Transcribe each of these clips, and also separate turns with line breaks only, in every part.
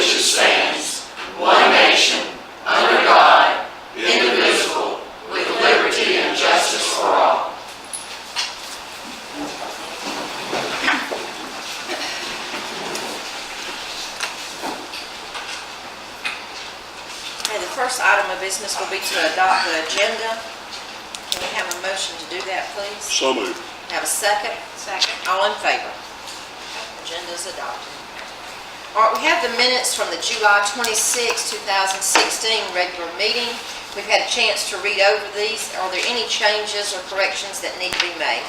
which it stands, one nation, under God, indivisible, with liberty and justice for all.
Okay, the first item of business will be to adopt the agenda. Can we have a motion to do that, please?
So moved.
Have a second?
Second.
All in favor? Agenda is adopted. All right, we have the minutes from the July 26, 2016 regular meeting. We've had a chance to read over these. Are there any changes or corrections that need to be made?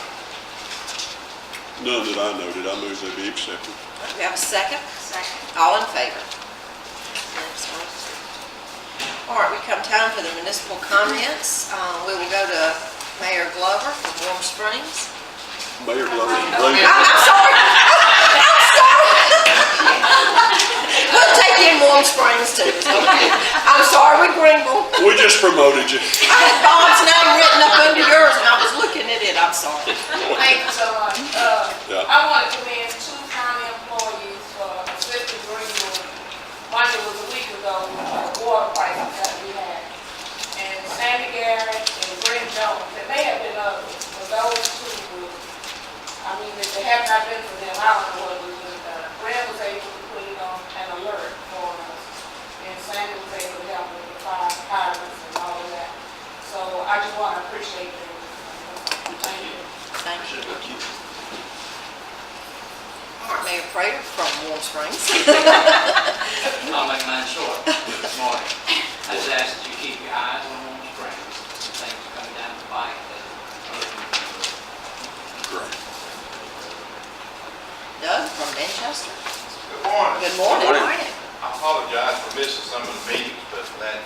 None that I noted. I move they be accepted.
We have a second?
Second.
All in favor? Next one. All right, we come time for the municipal comments. We will go to Mayor Glover from Warm Springs.
Mayor Glover.
I'm sorry. I'm sorry. We'll take you in Warm Springs too. Okay. I'm sorry, we Greenville.
We just promoted you.
I had Bob's name written up under yours and I was looking at it. I'm sorry.
Thank you so much.
Yeah.
I want to commend two county employees for assisting Greenwood. Monday was a week ago, water prices that we had. And Sandy Garrett and Brent Jones, and they have been others, but those two were, I mean, if they had not been for them, I don't know what we would have done. Brent was able to put it on an alert for us, and Sandy was able to help with the fire hydrants and all of that. So I just want to appreciate them. Thank you.
Thank you. All right, Mayor Prater from Warm Springs.
I'll make mine short this morning. I just ask that you keep your eyes on Warm Springs. Some things coming down the pike that are looking good.
Great.
Doug from Manchester.
Good morning.
Good morning.
Good morning.
I apologize for missing some of the meetings, but that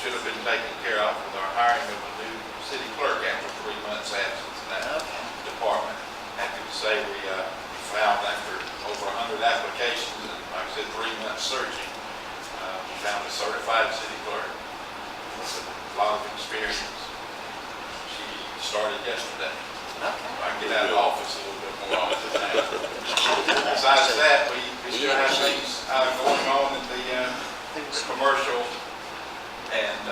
should have been taken care of with our hiring of a new city clerk after 3 months absence in that
Okay.
department. Happy to say we found after over 100 applications and like I said, 3 months searching, we found a certified city clerk with a lot of experience. She started yesterday.
Okay.
I can get out of the office a little bit more often now. Besides that, we still have things going on in the commercial and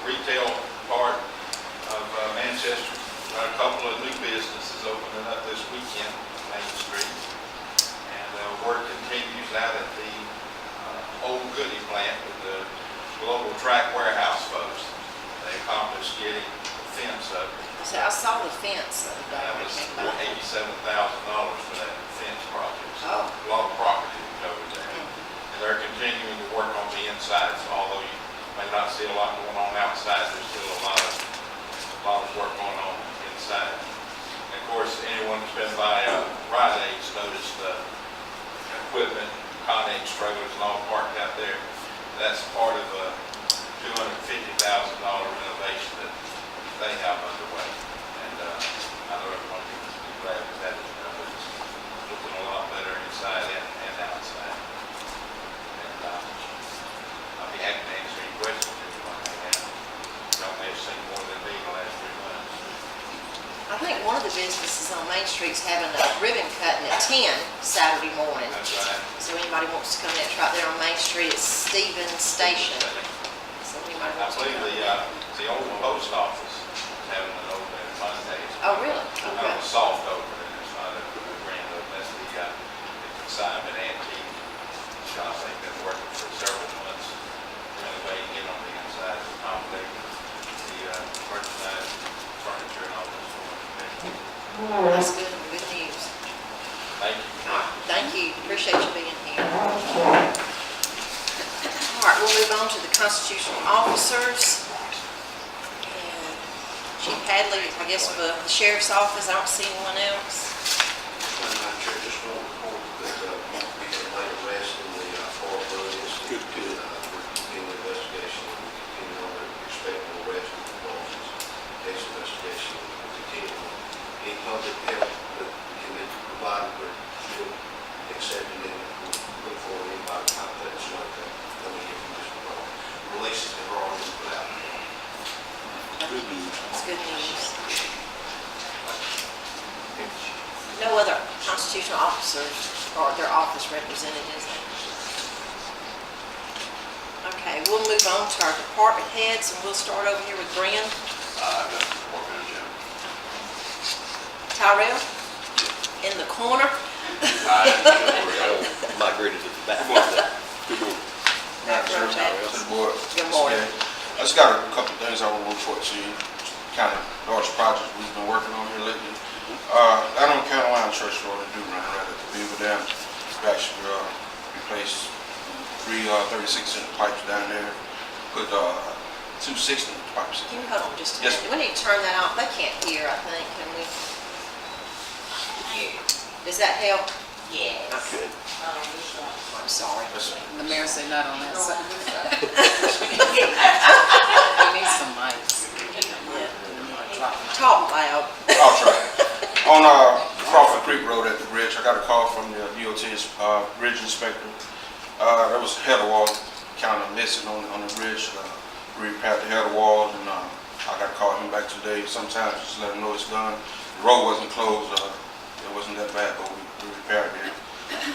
retail part of Manchester. Got a couple of new businesses opening up this weekend on Main Street. And work continues out at the Old Goody plant with the Global Track Warehouse folks. They accomplished getting the fence up.
So I saw the fence the other day.
That
when
was
it came by.
$87,000 for that fence project. So
Oh.
a lot of property over there. And they're continuing to work on the inside, so although you may not see a lot going on outside, there's still a lot of work going on inside. And of course, anyone who's been by Rite Aid's noticed the equipment, Connex trailers and all parked out there. That's part of a $250,000 renovation that they have underway. And I know everyone can be glad that that is done, but it's looking a lot better inside and outside. And I'll be happy to answer any questions anyone may have. Y'all may have seen more than me in the last 3 months.
I think one of the businesses on Main Street's having a ribbon cutting at 10 Saturday morning.
That's right.
So anybody wants to come in, it's right there on Main Street. It's Stevens Station. So anybody
I
wants to
believe
come.
the old post office is having an open Mondays.
Oh, really?
Kind
Okay.
of a soft opening, it's not a grand opening, that's the consignment antique shop. They've been working for several months, renovating it on the inside, accommodating the merchandise, furniture, and all this sort of thing.
That's good, good news.
Thank you.
All right, thank you, appreciate you being here. All right, we'll move on to the constitutional officers. And Chief Hadley, I guess for the sheriff's office, I don't see anyone else.
Madam Chair, just want to report that we had a late arrest in the Fort Road incident.
Good, good.
We're continuing the investigation and we continue on the expected arrest of the officers. Case investigation will continue. Any public help that can be provided, we're still accepting it. We'll look for anybody contacts like that coming in from this department. Releases that are already put out.
Good news.
It's good news. No other constitutional officers or their office representatives. Okay, we'll move on to our department heads, and we'll start over here with Bryn. Tyrell, in the corner.
Migrated to the back.
Good morning.
Good
Good
morning.
I just got a couple of things I want to report to you, kind of large projects we've been working on here lately. Down on County Line Church Road, they do run right at the Beaver Dam. We actually replaced three 36-inch pipes down there, put 2 16-inch pipes in.
Can you hold on just a
Yes.
minute? We need to turn that off. They can't hear, I think, can we? Does that help?
Yes.
Okay. I'm sorry.
Yes, sir.
The mayor said not on that side. We need some mics.
Talk loud.
I'll try. On Crawford Creek Road at the bridge, I got a call from the DOT's bridge inspector. There was a header wall kind of missing on the bridge. We repaired the header wall, and I got to call him back today sometime just to let him know it's done. The road wasn't closed. It wasn't that bad, but we repaired it.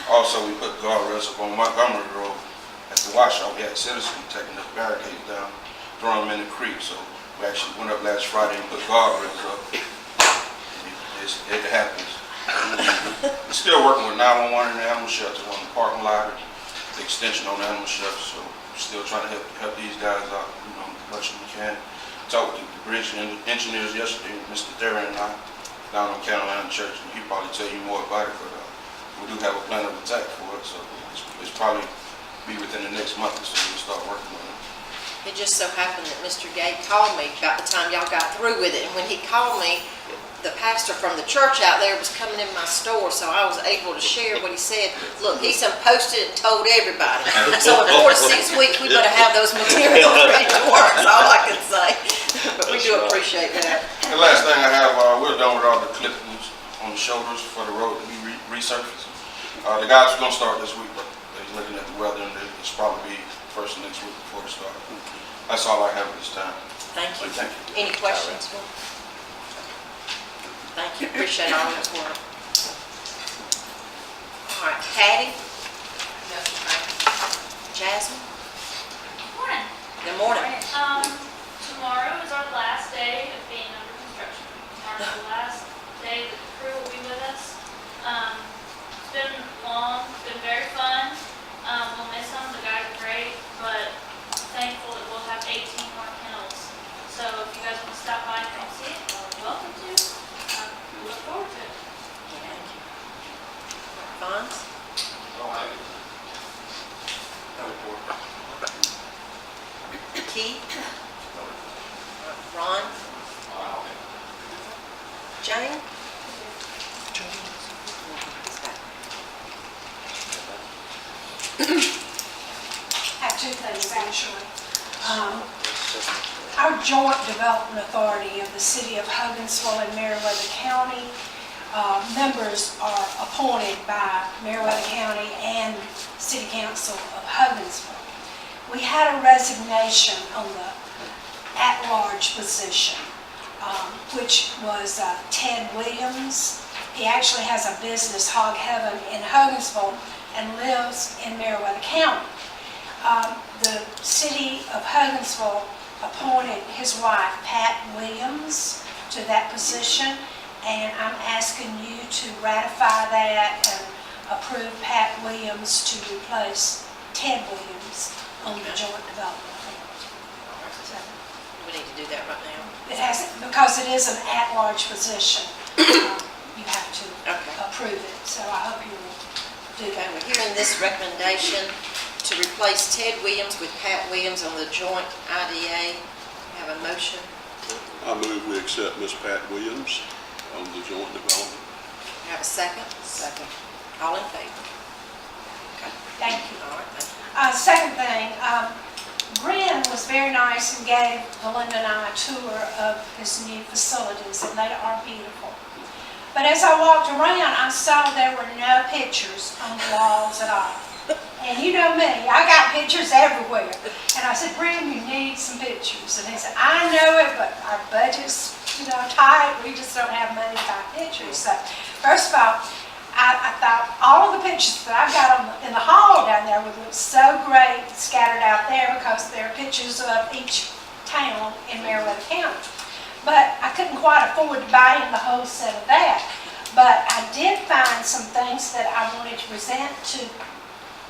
Also, we put guardrails up on Montgomery Road at the washout. We had citizens taking the barricades down, throwing them in the creek. So we actually went up last Friday and put guardrails up. It happens. We're still working with 911 and the animal shelter on the parking lot, the extension on the animal shelter. So we're still trying to help these guys out, as much as we can. Talked with the bridge engineers yesterday, Mr. Theron and I, down on County Line Church, and he'll probably tell you more about it, but we do have a plan of attack for it, so it's probably be within the next month or so we'll start working on it.
It just so happened that Mr. Gabe called me about the time y'all got through with it, and when he called me, the pastor from the church out there was coming in my store, so I was able to share what he said. Look, he's posted it and told everybody. So in 4 to 6 weeks, we better have those materials ready to work, is all I can say. But we do appreciate that.
The last thing I have, we're done with all the clippings on the shoulders for the road to be resurfaced. The guys are going to start this week, but they're looking at the weather, and it's probably be first of next week before it starts. That's all I have at this time.
Thank you.
Thank you.
Any questions? Thank you, appreciate all that work. All right, Patty, Jasmine,
Morning.
good morning.
Tomorrow is our last day of being under construction. Tomorrow's the last day that the crew will be with us. It's been long, it's been very fun. We'll miss them, the guys are great, but thankful that we'll have 18 more kennels. So if you guys want to stop by and come see it, you're welcome to. We look forward to it.
Fonz? Keith? Ron? Jane?
I have 2 things, actually. Our Joint Development Authority of the City of Hogansville and Meriwether County, members are appointed by Meriwether County and City Council of Hogansville. We had a resignation on the at-large position, which was Ted Williams. He actually has a business, Hog Heaven, in Hogansville and lives in Meriwether County. The City of Hogansville appointed his wife, Pat Williams, to that position, and I'm asking you to ratify that and approve Pat Williams to replace Ted Williams on the Joint Development Authority. So,
We need to do that right now.
it has, because it is an at-large position, you have to
Okay.
approve it, so I hope you will do
Okay,
that.
we're hearing this recommendation to replace Ted Williams with Pat Williams on the joint IDA. Have a motion.
I move we accept Miss Pat Williams on the joint development.
Have a second?
Second.
All in favor? Okay.
Thank you.
All right, thank you.
Second thing, Gren was very nice and gave Belinda and I a tour of his new facilities, and they are beautiful. But as I walked around, I saw there were no pictures on the walls at all. And you know me, I got pictures everywhere. And I said, Gren, you need some pictures. And he said, I know it, but our budget's, tight. We just don't have money to buy pictures. So, first of all, I thought all of the pictures that I've got in the hall down there there would look so great scattered out there because there are pictures of each town in Meriwether County. But I couldn't quite afford to buy him the whole set of that. But I did find some things that I wanted to present to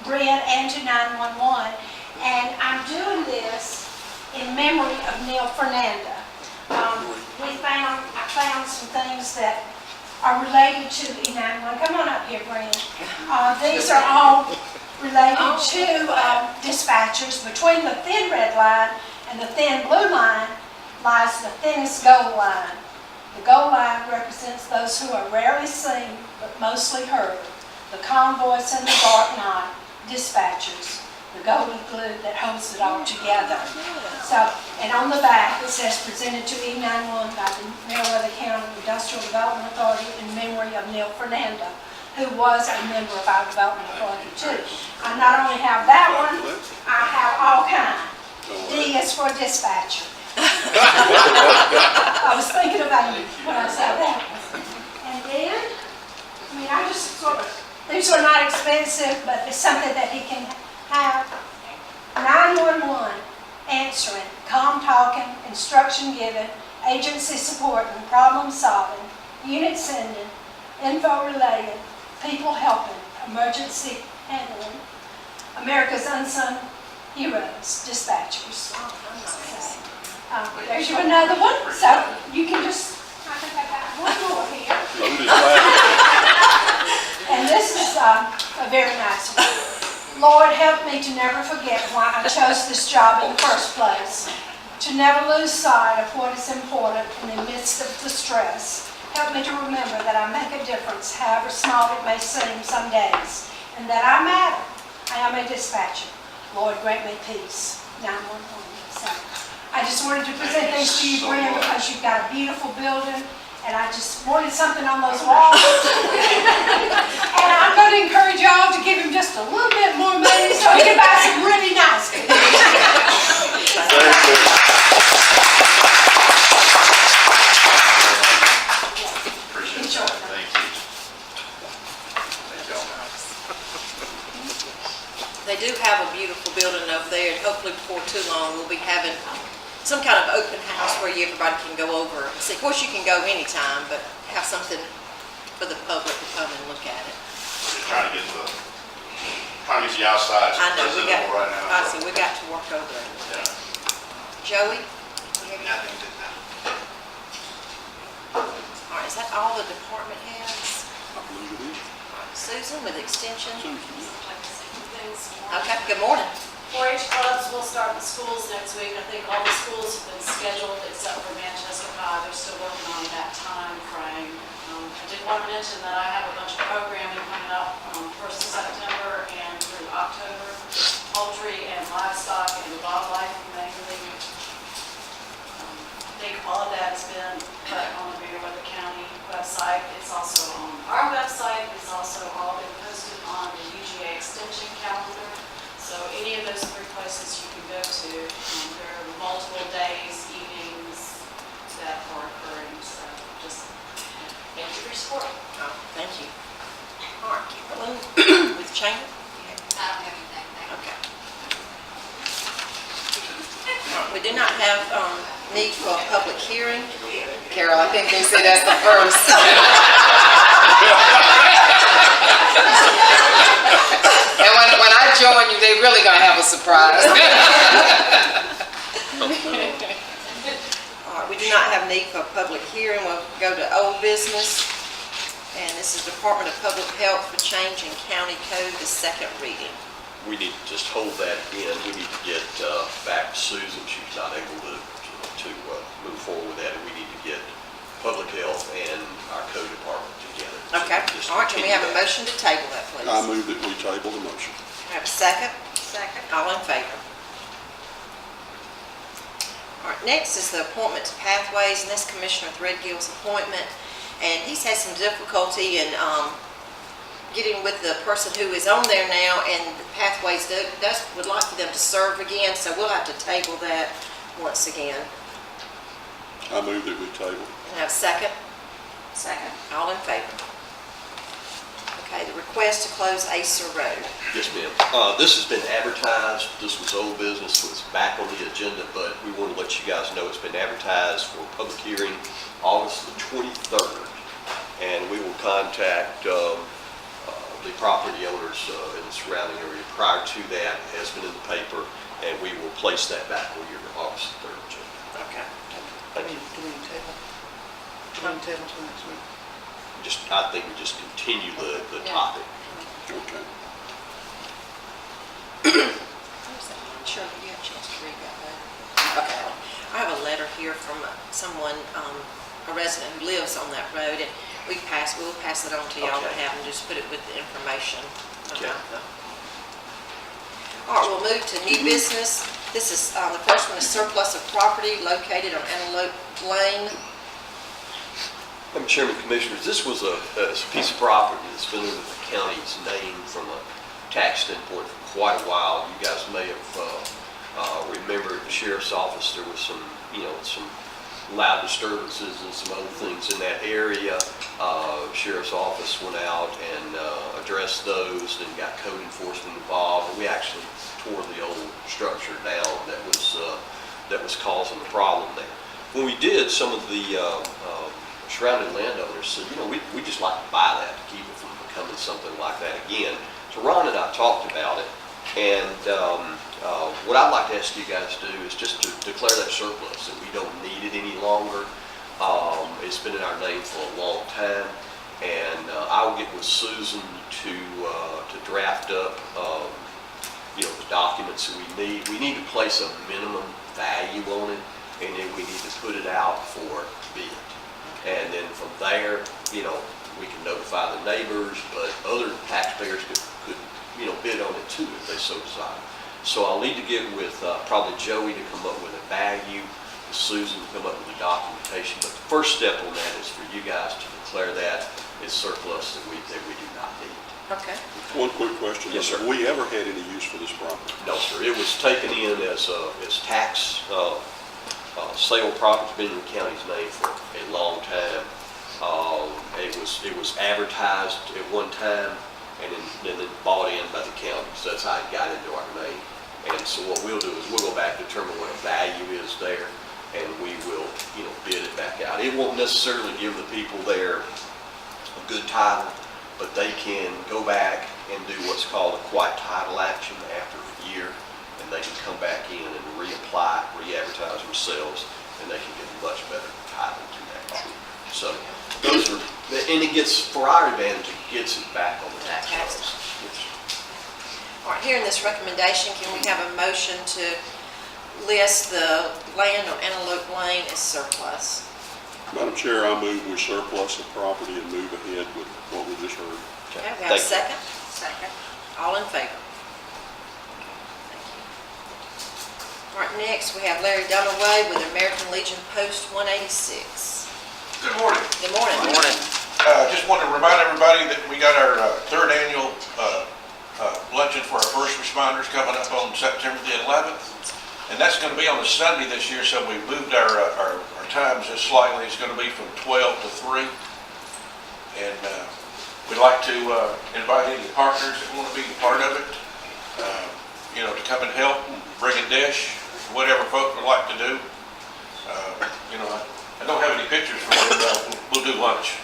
Brent and to 911. And I'm doing this in memory of Neil Fernanda. I found some things that are related to E911. Come on up here, Brent. These are all related to dispatchers. Between the thin red line and the thin blue line lies the thinnest gold line. The gold line represents those who are rarely seen but mostly heard. The calm voice in the dark night, dispatchers. The golden glue that holds it all together. So, and on the back it says presented to E911 by the Meriwether County Industrial Development Authority in memory of Neil Fernanda, who was a member of our development authority too. I not only have that one, I have all kinds. D is for dispatcher. I was thinking about you when I said that. And then, I mean, I just sort of, these are not expensive, but it's something that he can have. 911 answering, calm talking, instruction given, agency supporting, problem solving, unit sending, info relaying, people helping, emergency handling, America's unsung heroes, dispatchers. There's another one, so you can just, I think I got one more here. And this is a very nice one. Lord, help me to never forget why I chose this job in the first place. To never lose sight of what is important in the midst of the stress. Help me to remember that I make a difference, however small it may seem some days, and that I matter. I am a dispatcher. Lord, grant me peace. 911. So, I just wanted to present these to you, Brent, because you've got a beautiful building, and I just wanted something on those walls. And I'm going to encourage y'all to give him just a little bit more money so he can buy some really nice things.
Appreciate it. Thank you. Thank y'all.
They do have a beautiful building over there, and hopefully before too long, we'll be having some kind of open house where everybody can go over and see. Of course, you can go anytime, but have something for the public to come and look at it.
We're trying to get you outside.
I know, we got,
right now.
I see, we got to work over it.
Yeah.
Joey?
Nothing to that.
All right, is that all the department heads?
I believe it is.
All right, Susan with extension?
Susan, yeah.
Okay, good morning.
4-H clubs will start in the schools next week. I think all the schools have been scheduled except for Manchester High. They're still working on that time frame. I did want to mention that I have a bunch of programming coming up 1st of September and through October. Poultry and livestock and wildlife mainly. I think all of that has been put on the Meriwether County website. It's also on our website. It's also all been posted on the UGA extension calendar. So any of those 3 places you can go to, there are multiple days, evenings that are occurring. So just thank you for your support.
Oh, thank you. All right, Carolyn with Chamber?
I don't have anything.
Okay. We do not have need for a public hearing.
Carol, I think they say that's the first. And when I join you, they really gonna have a surprise.
All right, we do not have need for a public hearing. We'll go to old business. And this is Department of Public Health for change in county code, the second reading.
We need to just hold that in. We need to get back to Susan. She's not able to move forward with that. And we need to get public health and our code department together.
Okay,
Just
all right, can we have a
continue that.
motion to table that, please?
I move that we table the motion.
Have a second? Second. All in favor? All right, next is the appointment to Pathways, and that's Commissioner Threadgill's appointment. And he's had some difficulty in getting with the person who is on there now, and the Pathways would like for them to serve again, so we'll have to table that once again.
I move that we table.
And have a second?
Second.
All in favor? Okay, the request to close Acer Road.
Yes, ma'am. This has been advertised. This was old business, so it's back on the agenda, but we want to let you guys know it's been advertised for public hearing August the 23rd. And we will contact the property owners in the surrounding area prior to that. It has been in the paper, and we will place that back on your August 3rd agenda.
Okay.
Thank you.
Do we table? Do we table till next week?
I think we just continue the
Yeah.
topic.
Okay.
Sure, you have a chance to read that letter. Okay. I have a letter here from someone, a resident who lives on that road, and we'll pass it on to y'all to
Okay.
have and just put it with the information
Okay.
about the. All right, we'll move to new business. This is, the first one is surplus of property located on Antelope Lane.
Madam Chairman, Commissioners, this was a piece of property that's been under the county's name from a tax standpoint for quite a while. You guys may have remembered the sheriff's office, there was some loud disturbances and some other things in that area. Sheriff's office went out and addressed those, then got code enforcement involved, and we actually tore the old structure down that was causing the problem there. When we did, some of the surrounding landowners said, we just like to buy that to keep it from becoming something like that again. So Ron and I talked about it, and what I'd like to ask you guys to do is just to declare that surplus, that we don't need it any longer. It's been in our name for a long time, and I will get with Susan to draft up the documents that we need. We need to place a minimum value on it, and then we need to put it out for bid. And then from there, we can notify the neighbors, but other taxpayers could bid on it too if they so desire. So I'll need to get with probably Joey to come up with a value, with Susan to come up with the documentation. But the first step on that is for you guys to declare that as surplus that we do not need.
Okay.
One quick question.
Yes, sir.
Have we ever had any use for this property?
No, sir. It was taken in as tax sale property. It's been in the county's name for a long time. It was advertised at one time and then bought in by the county. So that's how it got into our name. And so what we'll do is we'll go back, determine what a value is there, and we will, bid it back out. It won't necessarily give the people there a good title, but they can go back and do what's called a quiet title action after a year, and they can come back in and reapply, re-advertise themselves, and they can get a much better title to that property. So those are, and it gets, for our advantage, it gets it back on the tax rolls. Yes.
All right, here in this recommendation, can we have a motion to list the land on Antelope Lane as surplus?
Madam Chair, I move we surplus the property and move ahead with what we just heard.
Okay, we have a
Thank you.
second? Second. All in favor? Thank you. All right, next we have Larry Dunaway with American Legion Post 186.
Good morning.
Good morning.
Just want to remind everybody that we got our third annual luncheon for our first responders coming up on September the 11th. And that's going to be on a Sunday this year, so we moved our times just slightly. It's going to be from 12 to 3. And we'd like to invite any partners that want to be a part of it, to come and help, bring a dish, whatever folks would like to do. I don't have any pictures for you, but we'll do lunch.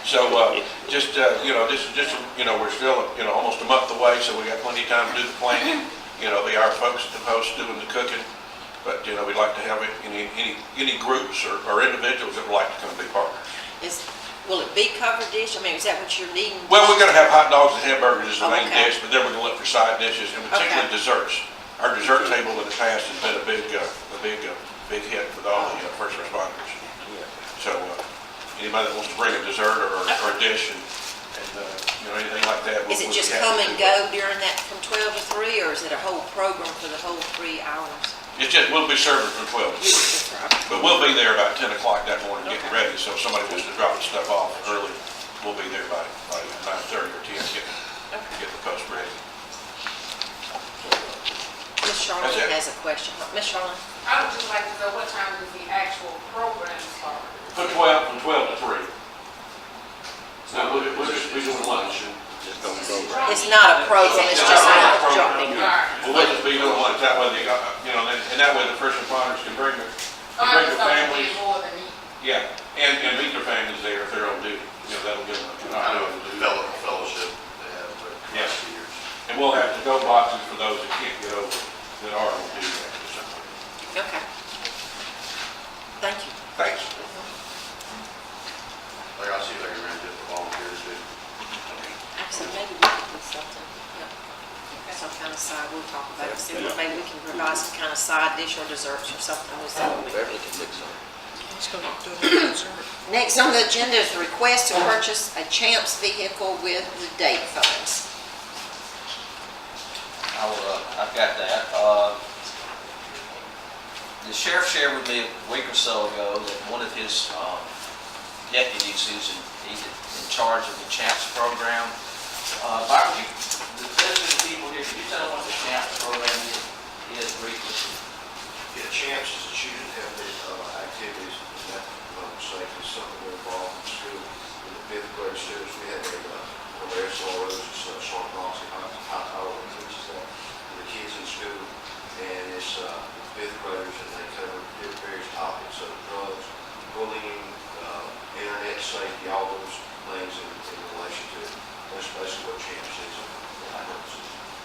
So this is just, we're still, almost a month away, so we got plenty of time to do the planning. Be our folks at the post doing the cooking. But, we'd like to have any groups or individuals that would like to come and be partners.
Will it be covered dish? I mean, is that what you're needing?
Well, we're going to have hot dogs and hamburgers as the main
okay.
dish, but then we're going to look for side dishes, and particularly
Okay.
desserts. Our dessert table in the past has been a big hit with all the first responders. So anybody that wants to bring a dessert or a dish and anything like that.
Is it just come and go during that from 12 to 3, or is it a whole program for the whole 3 hours?
It's just, we'll be serving from 12 to 3. But we'll be there about 10 o'clock that morning getting ready, so if somebody wants to drop the stuff off early, we'll be there by 9:30 or 10 get the post ready.
Ms. Charlotte has a question. Ms. Charlotte?
I would just like to know what time does the actual program start?
From 12 to 3.
So
No, we'll just be doing lunch.
Just don't go.
It's not a program, it's just a jumping.
We'll just be doing lunch, that way they got, and that way the first responders can bring their families.
More than me.
Yeah, and meet their families there if they're on duty, that'll give them.
I know the fellowship they have for
Yes.
years.
And we'll have to-go boxes for those that can't get over, that are on duty.
Okay. Thank you.
Thanks.
Like, I'll see if I can rent it for volunteers too.
Actually, maybe we could put something, some kind of side, we'll talk about it, see, what maybe we can provide some kind of side dish or desserts or something with something.
Beverly can fix some.
Next on the agenda is the request to purchase a Champs vehicle with the date funds.
I've got that. The sheriff shared with me a week or so ago that one of his deputies who's he's in charge of the CHAMPS program. Byron, the people here, can you tell them what the CHAMPS program is briefly?
Yeah, CHAMPS is a choose and have activities, and that, safety is something we're involved in school. With the fifth grade students, we have a Larry Soros, Sean Roxy, High Tower, that teaches that to the kids in school. And it's fifth graders, and they cover various topics of drugs, bullying, internet safety, all those things in relation to it. That's basically what CHAMPS is.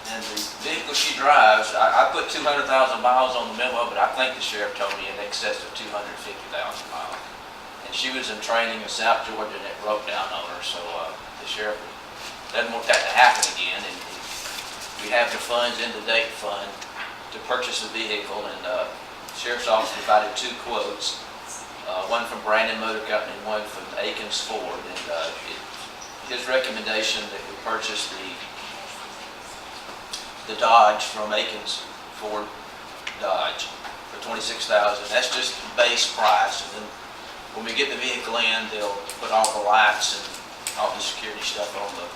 And the vehicle she drives, I put 200,000 miles on the memo, but I think the sheriff told me in excess of 250,000 miles. And she was in training in South Georgia and it broke down on her, so the sheriff doesn't want that to happen again. And we have the funds in the date fund to purchase the vehicle, and the sheriff's office provided 2 quotes, one from Brandon Motor Company and one from Akins Ford. And his recommendation that we purchase the Dodge from Akins Ford Dodge for $26,000. That's just the base price, and then when we get the vehicle in, they'll put all the lights and all the security stuff on the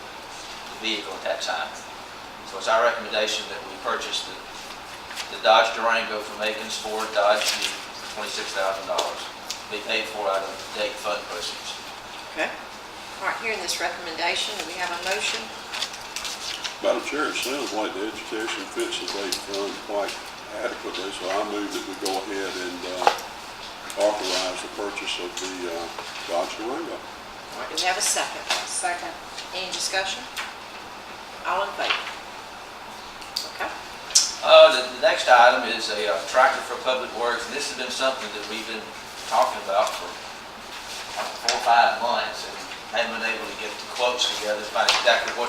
vehicle at that time. So it's our recommendation that we purchase the Dodge Durango from Akins Ford Dodge for $26,000. Be paid for out of date fund proceeds.
Okay. All right, hearing this recommendation, do we have a motion?
Madam Chair, it sounds like the education fits the date fund quite adequately, so I move that we go ahead and authorize the purchase of the Dodge Durango.
All right, do we have a second? Second. Any discussion? All in favor? Okay.
The next item is a tractor for public works, and this has been something that we've been talking about for 4 or 5 months and haven't been able to get the quotes together to find exactly what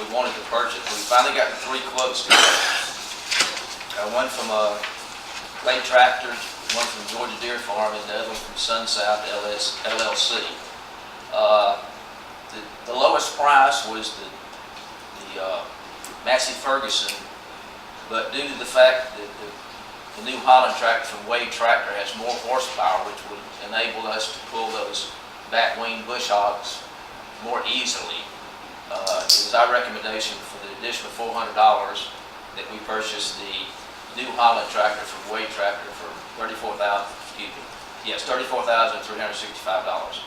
we wanted to purchase. We finally got the 3 quotes together. One from Lake Tractors, one from Georgia Deer Farm, and the other one from Sun South LLC. The lowest price was the Massey Ferguson, but due to the fact that the New Holland tractor from Wade Tractor has more horsepower, which would enable us to pull those back wing bush hogs more easily, it was our recommendation for the additional $400 that we purchase the New Holland tractor from Wade Tractor for $34,365.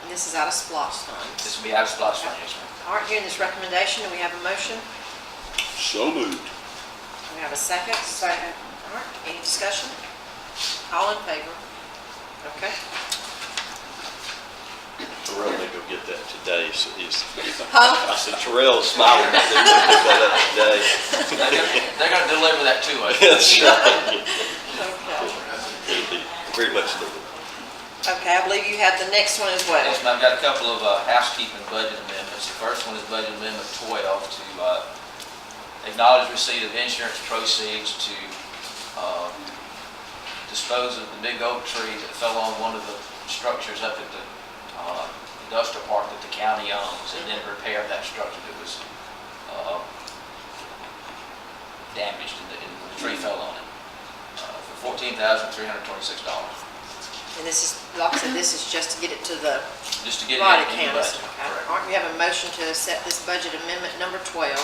And this is out of SPLOST funds.
This will be out of SPLOST funds, yes, ma'am.
All right, hearing this recommendation, do we have a motion?
So moved.
Do we have a second? Second. All right, any discussion? All in favor? Okay.
Terrell may go get that today, so he's,
Huh?
I said Terrell's smiling, that they will pick that up today.
They're going to deliver that to us.
That's right.
Okay.
Very much so.
Okay, I believe you have the next one as well.
Yes, ma'am. I've got a couple of housekeeping budget amendments. The first one is Budget Amendment 12 to acknowledge receipt of insurance proceeds to dispose of the big oak tree that fell on one of the structures up at the industrial park that the county owns, and then repair that structure that was damaged and the tree fell on it for $14,326.
And this is, like I said, this is just to get it to the
Just to get
right
it in the
accounts.
budget.
Okay.
Correct.
All right, we have a motion to accept this budget amendment number 12.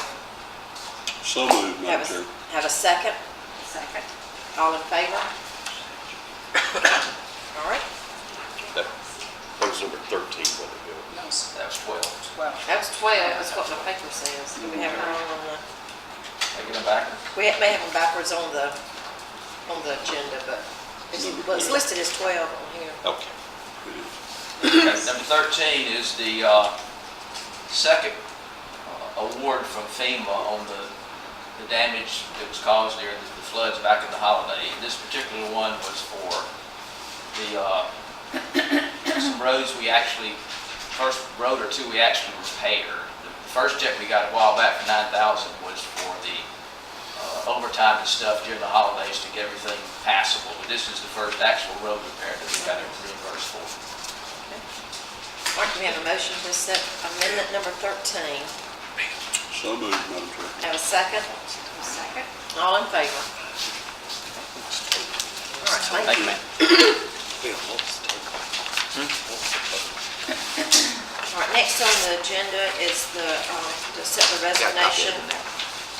So moved,
Have
Madam Chair.
a second? Second. All in favor? All right.
That was number 13, wasn't it, Bill?
was
That was 12.
12.
That was 12, that's what my paper says. Do we have it wrong on the,
Take it back.
may have them backwards on the agenda, but well, it's listed as 12 on here.
Okay.
Number 13 is the second award from FEMA on the damage that was caused during the floods back in the holiday. This particular one was for some roads we actually, first road or two we actually repaired. The first check we got a while back for $9,000 was for the overtime and stuff during the holidays to get everything passable. But this is the first actual road repair that we got reimbursed for.
All right, we have a motion to accept amendment number 13.
So moved, Madam Chair.
Have a second?
Second.
All in favor? All right, thank you.
ma'am.
All right, next on the agenda is the, to accept the resignation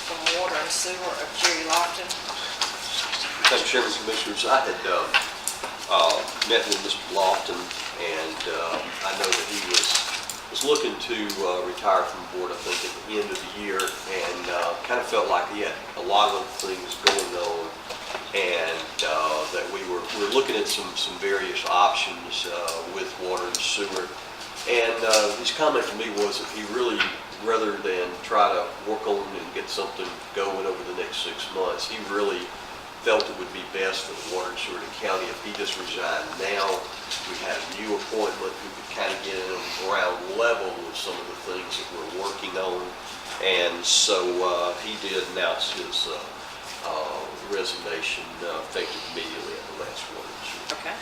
from water and sewer of Jerry Lofton.
Madam Chairman, Commissioners, I had met with Mr. Lofton, and I know that he was looking to retire from the board, I think, at the end of the year, and kind of felt like he had a lot of other things going on, and that we were looking at some various options with water and sewer. And his comment to me was that he really, rather than try to work on and get something going over the next 6 months, he really felt it would be best for the water and sewer county if he just resigned now. We had a new appointment who could kind of get him around level with some of the things that we're working on. And so he did announce his resignation effective immediately at the last water and sewer.
Okay.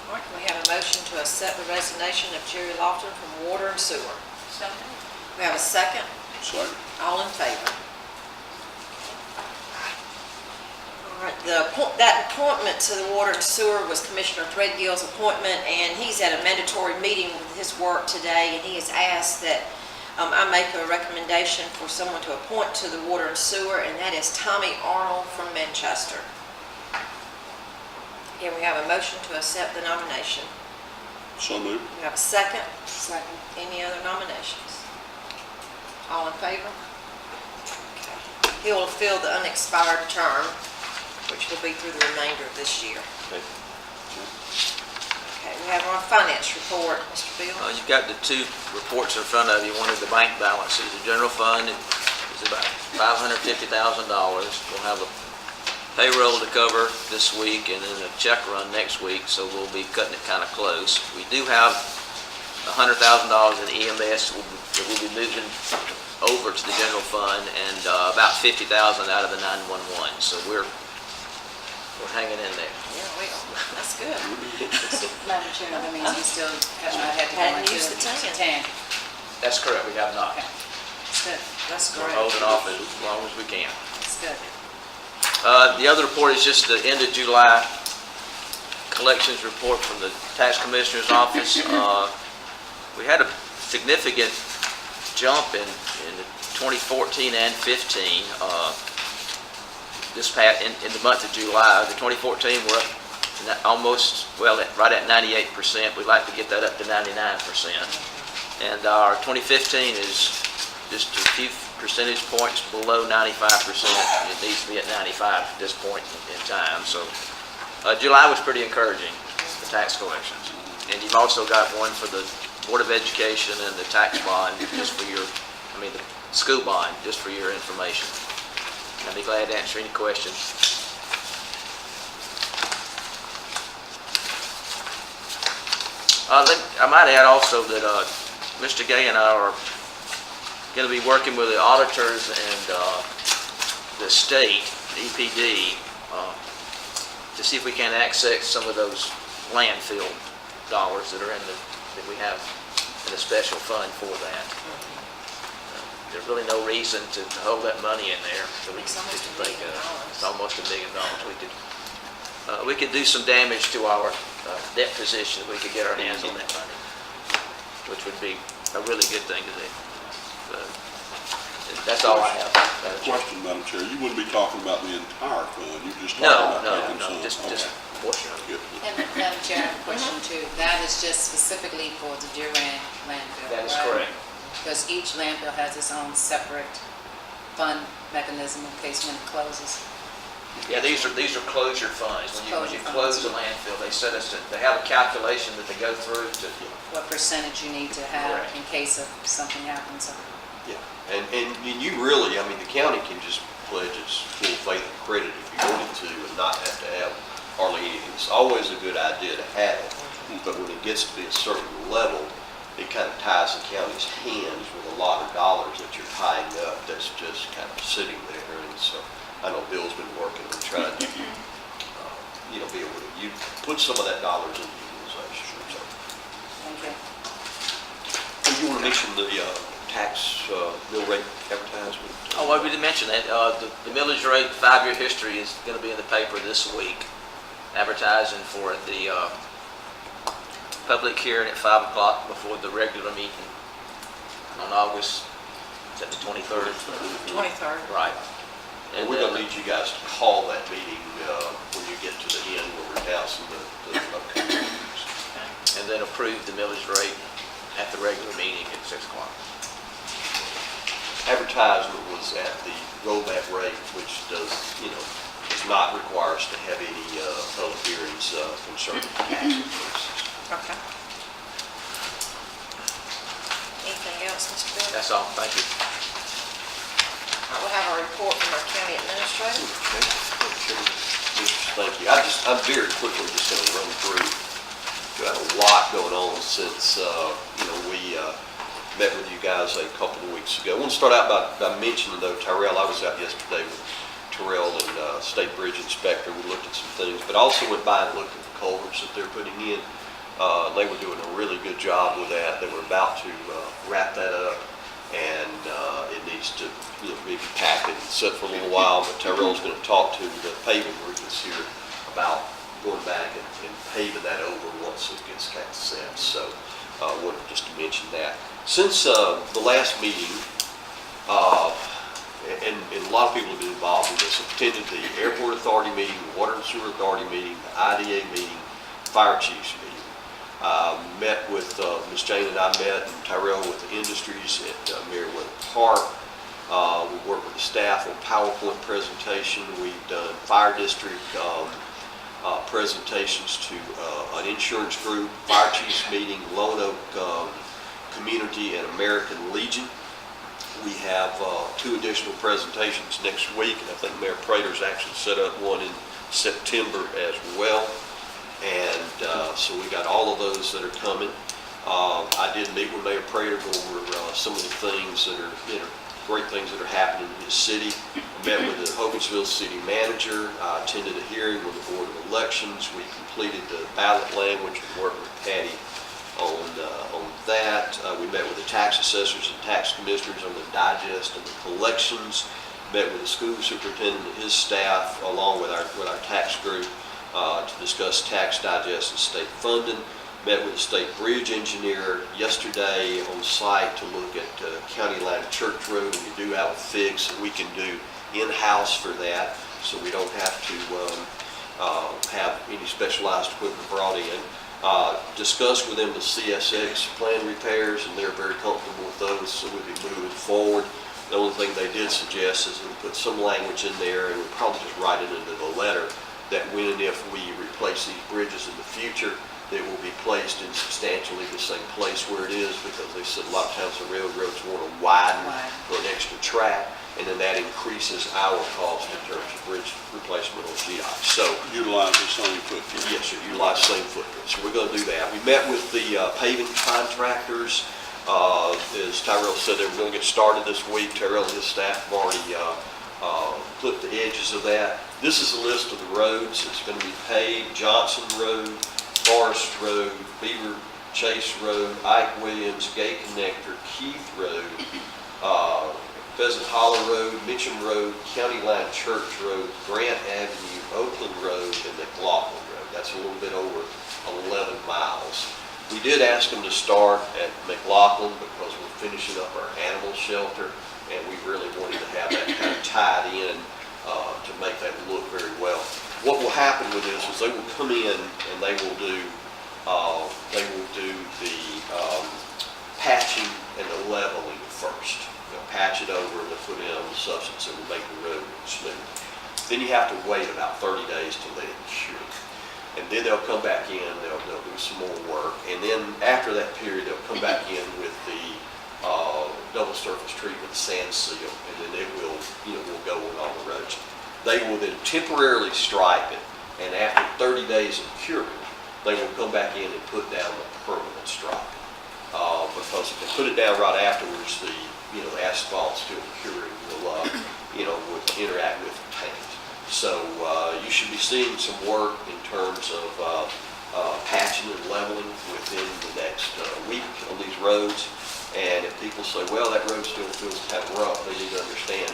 All right, we have a motion to accept the resignation of Jerry Lofton from water and sewer. We have a second?
Second.
All in favor? All right, that appointment to the water and sewer was Commissioner Threadgill's appointment, and he's at a mandatory meeting with his work today, and he has asked that I make a recommendation for someone to appoint to the water and sewer, and that is Tommy Arnold from Manchester. Here we have a motion to accept the nomination.
So moved.
We have a second.
Second.
Any other nominations? All in favor? Okay. He will fill the unexpired term, which will be through the remainder of this year.
Okay.
Okay, we have our finance report, Mr. Bill.
You've got the two reports in front of you. One is the bank balances. The general fund is about $550,000. We'll have a payroll to cover this week and then a check run next week, so we'll be cutting it kind of close. We do have $100,000 in EMS that we'll be moving over to the general fund, and about $50,000 out of the 911. So we're hanging in there.
Yeah, we are. That's good.
Madam Chair, that means you still have not had to go
Hadn't
into
used the tan.
tan.
That's correct. We have not.
Okay. That's good.
That's
We're
great.
holding off as long as we can.
That's good.
The other report is just the end of July collections report from the tax commissioner's office. We had a significant jump in 2014 and 15. This past in the month of July, the 2014 we're up almost, well, right at 98%. We'd like to get that up to 99%. And our 2015 is just a few percentage points below 95%. It needs to be at 95 at this point in time. So July was pretty encouraging, the tax collections. And you've also got one for the Board of Education and the tax bond, just for your, the school bond, just for your information. I'd be glad to answer any questions. I might add also that Mr. Gay and I are going to be working with the auditors and the state, the EPD, to see if we can access some of those landfill dollars that are that we have in a special fund for that. There's really no reason to hold that money in there. So we
It's almost
could
$1
think,
million.
it's almost $1 million. We could do some damage to our debt position if we could get our hands on that money, which would be a really good thing to do. That's all I have.
Question, Madam Chair, you wouldn't be talking about the entire fund, you're just talking
No,
about
no,
taking
no,
some?
just
Okay.
a portion of it.
Good.
And Madam Chair, I have a question too. That is just specifically for the Durant landfill,
That is
right?
correct.
Because each landfill has its own separate fund mechanism in case when it closes.
Yeah, these are closure funds. When you close a landfill, they have a calculation that they go through to,
What percentage you need to have
Correct.
in case of something happens.
Yeah, and you really, I mean, the county can just pledge its full faith and credit if you wanted to and not have to have hardly anything. It's always a good idea to have it, but when it gets to be a certain level, it kind of ties the county's hands with a lot of dollars that you're tying up that's just kind of sitting there. And so I know Bill's been working on trying to, be able to put some of that dollars into utilization. So,
Thank you.
you want to mention the tax mill rate advertisement?
oh, well, we didn't mention that. The millage rate 5-year history is going to be in the paper this week, advertising for the public hearing at 5 o'clock before the regular meeting on August, is that the 23rd?
23rd.
Right.
And we're going to need you guys to call that meeting when you get to the end where we're announcing the upcoming meetings.
And then approve the millage rate at the regular meeting at 6 o'clock.
Advertisement was at the rollback rate, which does not require us to have any public hearings concerning tax increases.
Okay. Anything else, Mr. Bill?
That's all. Thank you.
We'll have a report from our county administrator.
Thank you. I'm very quickly just going to run through. We've got a lot going on since, we met with you guys a couple of weeks ago. I want to start out by mentioning, though, Tyrell, I was out yesterday with Terrell and State Bridge Inspector. We looked at some things, but also went by and looked at the culverts that they're putting in. They were doing a really good job with that. They were about to wrap that up, and it needs to maybe pack it and sit for a little while, but Tyrell's going to talk to the paving crews here about going back and paving that over once it gets kind of set. So I wanted just to mention that. Since the last meeting, and a lot of people have been involved in this, I've attended the Airport Authority meeting, the Water and Sewer Authority meeting, the IDA meeting, Fire Chiefs meeting. Met with, Ms. Jane and I met, and Tyrell with the industries at Meriwether Park. We worked with the staff on PowerPoint presentation. We've done fire district presentations to an insurance group, Fire Chiefs meeting, Lone Oak Community, and American Legion. We have 2 additional presentations next week, and I think Mayor Prater's actually set up one in September as well. And so we got all of those that are coming. I did meet with Mayor Prater, go over some of the things that are, great things that are happening in his city. I met with the Hogansville City Manager. I attended a hearing with the Board of Elections. We completed the ballot language and worked with Patty on that. We met with the tax assessors and tax commissioners on the digest and the collections. Met with the school superintendent and his staff, along with our tax group, to discuss tax digest and state funding. Met with the state bridge engineer yesterday on site to look at County Line Church Road, and we do have a fix that we can do in-house for that, so we don't have to have any specialized equipment brought in. Discussed with them the CSX plan repairs, and they're very comfortable with those, so we'll be moving forward. The only thing they did suggest is that we put some language in there, and we'll probably just write it into the letter, that when and if we replace these bridges in the future, they will be placed in substantially the same place where it is, because they said a lot of times the railroads want to widen for an extra track, and then that increases our cost in terms of bridge replacement on GI. So
Utilize the same footprint.
yes, sir, utilize the same footprint. So we're going to do that. We met with the paving contractors. As Tyrell said, they were going to get started this week. Tyrell and his staff have already put the edges of that. This is a list of the roads that's going to be paved: Johnson Road, Forest Road, Beaver Chase Road, Ike Williams, Gate Connector, Keith Road, Pheasant Hollow Road, Mitcham Road, County Line Church Road, Grant Avenue, Oakland Road, and McLaughlin Road. That's a little bit over 11 miles. We did ask them to start at McLaughlin because we're finishing up our animal shelter, and we really wanted to have that kind of make that look very well. What will happen with this is they will come in and they will do the patching and the leveling first. They'll patch it over and they'll put in the substance that will make the road smooth. Then you have to wait about 30 days to let it cure. And then they'll come back in, they'll do some more work. And then after that period, they'll come back in with the double surface treatment sand seal, and then it will, will go on all the roads. They will then temporarily stripe it, and after 30 days of curing, they will come back in and put down the permanent stripe. Because if they put it down right afterwards, the asphalt still curing will interact with the paint. So you should be seeing some work in terms of patching and leveling within the next week on these roads. And if people say, well, that road still feels kind of rough, they need to understand,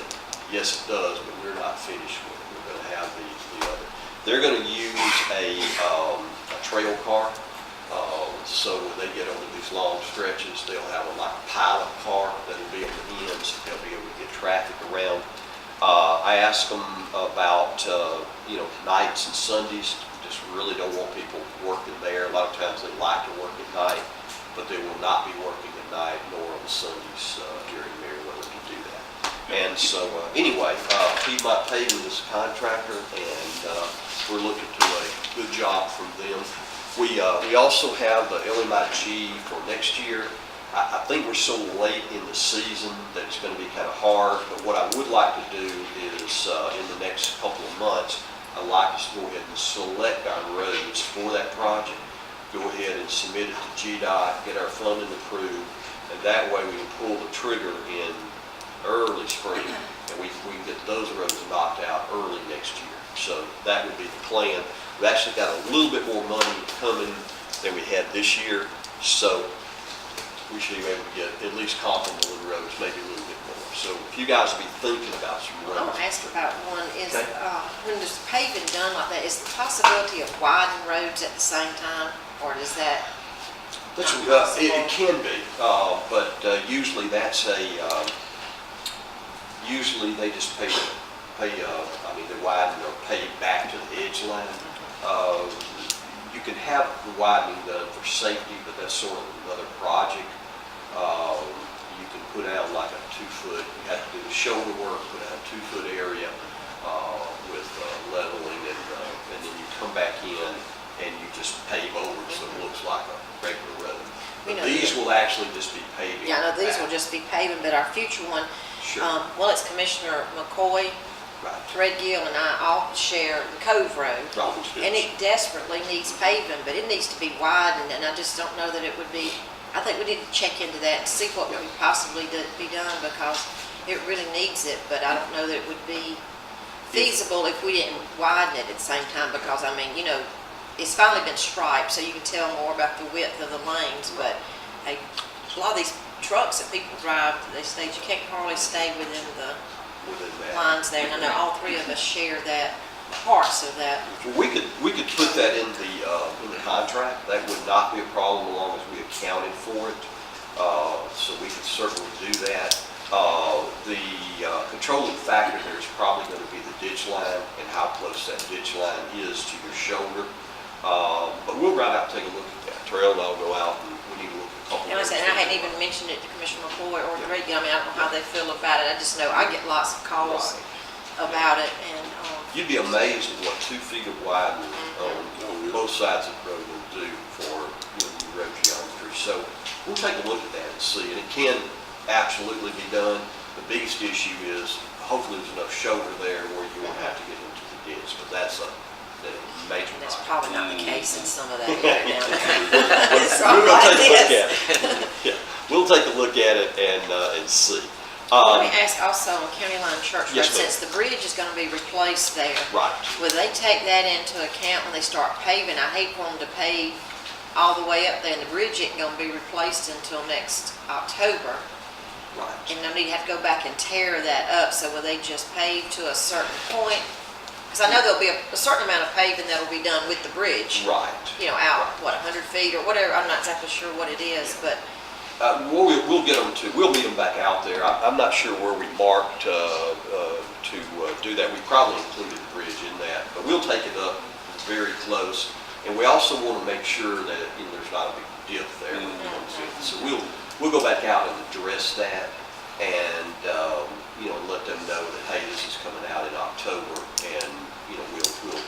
yes, it does, but we're not finished with it. We're going to have the other. They're going to use a trail car. So when they get over these long stretches, they'll have a pilot car that'll be on the ends. They'll be able to get traffic around. I asked them about, nights and Sundays. Just really don't want people working there. A lot of times they like to work at night, but they will not be working at night nor on Sundays during Meriwether to do that. And so anyway, Piedmont Paving is a contractor, and we're looking to a good job from them. We also have the LMIG for next year. I think we're so late in the season that it's going to be kind of hard, but what I would like to do is in the next couple of months, I'd like us to go ahead and select our roads for that project, go ahead and submit it to GDOT, get our funding approved, and that way we can pull the trigger in early spring, and we can get those roads knocked out early next year. So that would be the plan. We've actually got a little bit more money coming than we had this year, so we should be able to get at least comparable roads, maybe a little bit more. So if you guys will be thinking about some roads.
I want to ask about one, is
Okay.
when there's paving done like that, is the possibility of widening roads at the same time, or does that?
It can be, but usually that's usually they just they widen or pave back to the edge line. You can have the widening done for safety, but that's sort of another project. You can put out like a 2-foot, you have to do the shoulder work, put out a 2-foot area with leveling, and then you come back in and you just pave over so it looks like a regular road. But these will actually just be paving.
Yeah, I know these will just be paving, but our future one,
Sure.
well, it's Commissioner McCoy,
Right.
Threadgill, and I all share the Cove Road.
Right.
And it desperately needs paving, but it needs to be widened, and I just don't know that it would be, I think we need to check into that and see what would possibly be done, because it really needs it, but I don't know that it would be feasible if we didn't widen it at the same time, because, I mean, it's finally been striped, so you can tell more about the width of the lanes, but a lot of these trucks that people drive, they say you can't hardly stay within the lines there, and I know all three of us share that, parts of that.
We could put that in the contract. That would not be a problem as long as we accounted for it. So we could certainly do that. The controlling factor there is probably going to be the ditch line and how close that ditch line is to your shoulder. But we'll ride out and take a look at that. Terrell and I'll go out and we need to look at a couple.
And I said, and I hadn't even mentioned it to Commissioner McCoy or the radio. I mean, I don't know how they feel about it. I just know I get lots of calls about it, and.
You'd be amazed at what 2 feet of widening on both sides of the road will do for your road geometry. So we'll take a look at that and see, and it can absolutely be done. The biggest issue is hopefully there's enough shoulder there where you won't have to get into the ditch, but that's a major
And that's
problem.
probably not the case in some of that area down there.
We're going to take a look at it. Yeah, we'll take a look at it and see.
Let me ask also on County Line Church Road,
Yes, ma'am.
since the bridge is going to be replaced there,
Right.
will they take that into account when they start paving? I hate for them to pave all the way up there, and the bridge isn't going to be replaced until next October.
Right.
And they'll need to have to go back and tear that up, so will they just pave to a certain point? Because I know there'll be a certain amount of paving that'll be done with the bridge.
Right.
Out, 100 feet or whatever, I'm not exactly sure what it is, but.
We'll get them we'll meet them back out there. I'm not sure where we marked to do that. We probably included the bridge in that, but we'll take it up very close. And we also want to make sure that, you know, there's not a big dip there when it comes in. So we'll go back out and address that and, you know, let them know that, hey, this is coming out in October, and, you know, we'll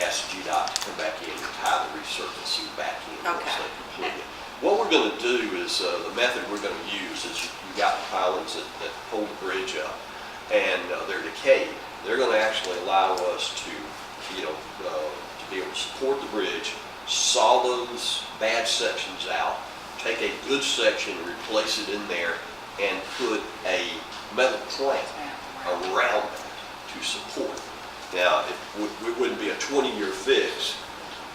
ask GDOT to come back in and tie the resurfacing back in once they complete it. What we're going to do is, the method we're going to use is you've got the pilings that hold the bridge up, and they're decayed. They're going to actually allow us to, you know, to be able to support the bridge, saw those bad sections out, take a good section, replace it in there, and put a metal plank around that to support. Now, it wouldn't be a 20-year fix,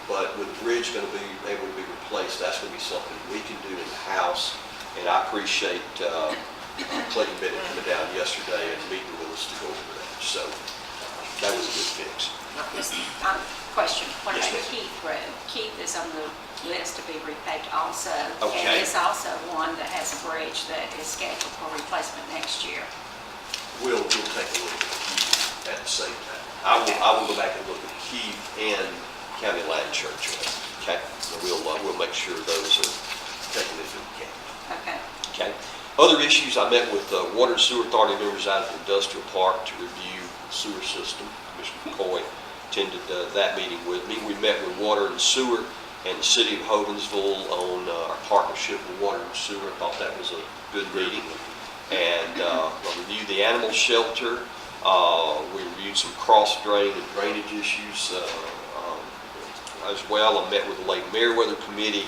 but with the bridge going to be able to be replaced, that's going to be something we can do in-house. And I appreciate Clayton Bennett coming down yesterday and meeting with us to go over that. So that was a good fix.
Question, what
Yes,
about
ma'am.
Keith Road? Keith is on the list to be repaved also.
Okay.
And it's also one that has a bridge that is scheduled for replacement next year.
We'll take a look at Keith at the same time. I will go back and look at Keith and County Line Church. Okay? So we'll make sure those are taken into account.
Okay.
Okay? Other issues, I met with Water and Sewer Authority members out at the Industrial Park to review the sewer system. Commissioner McCoy attended that meeting with me. We met with Water and Sewer and the City of Hogansville on our partnership with Water and Sewer. I thought that was a good meeting. And we reviewed the animal shelter. We reviewed some cross drain and drainage issues as well. I met with the Lake Meriwether Committee.